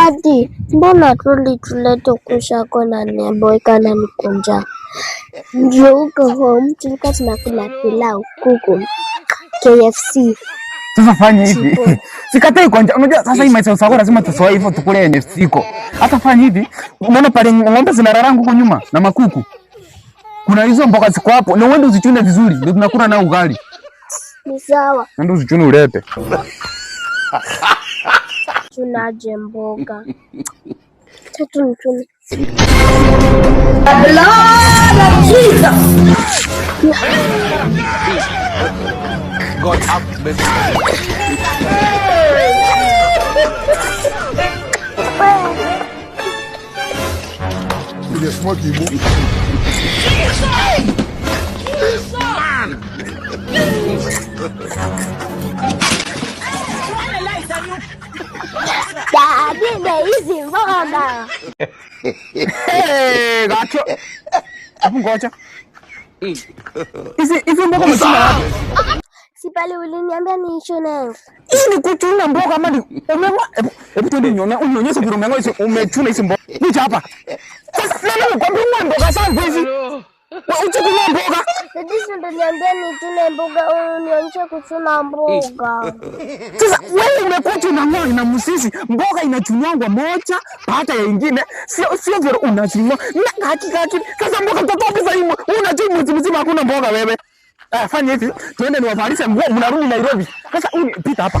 Daddy, mbona tulete kushako na neboeka na nikunja? Ndio huko home tulikuwa tunakula pilau, kuku, KFC. Sasa fanya hivi. Sikatai kwanja. Unajua sasa hii maisha sako lazima tusoe hivyo tukule NFC ko. Hata fanya hivi. Unaona pale ng'ombe zinararangu huko nyuma na makuku. Kuna hizo mboga ziko hapo. Na uende uzichune vizuri. Ndio tunakula na ugali. Ni sawa. Ndio uzichune ulete. Tunaje mboga. Tatu. Lord of Jesus. God have mercy. Il est smoky, boo. Daddy, there is a mboga. Hey, gacho. Hapo ngoja. Hizi mboga msima wapi? Si pale uliniambia niichune. Hii ni kuchuna mboga ama ni umewa? Hebu twende unionyeshe vile umeangoa umechuna hizo mboga. Nija hapa. Sasa nani kwambia uwe mboga sana hizi? Uchukue mboga. Daddy, ndo niambia nichune mboga, unionyeshe kuchuna mboga. Sasa wewe umekuja unang'oa na msisi, mboga inachunwangwa moja baada ya nyingine, sio vile unachunwa. Na hakika sasa mboga tatopi za hiyo, unachunwa mzima hakuna mboga wewe. Fanya hivi, tuende niwavalishe nguo mnarudi Nairobi. Sasa pita hapa.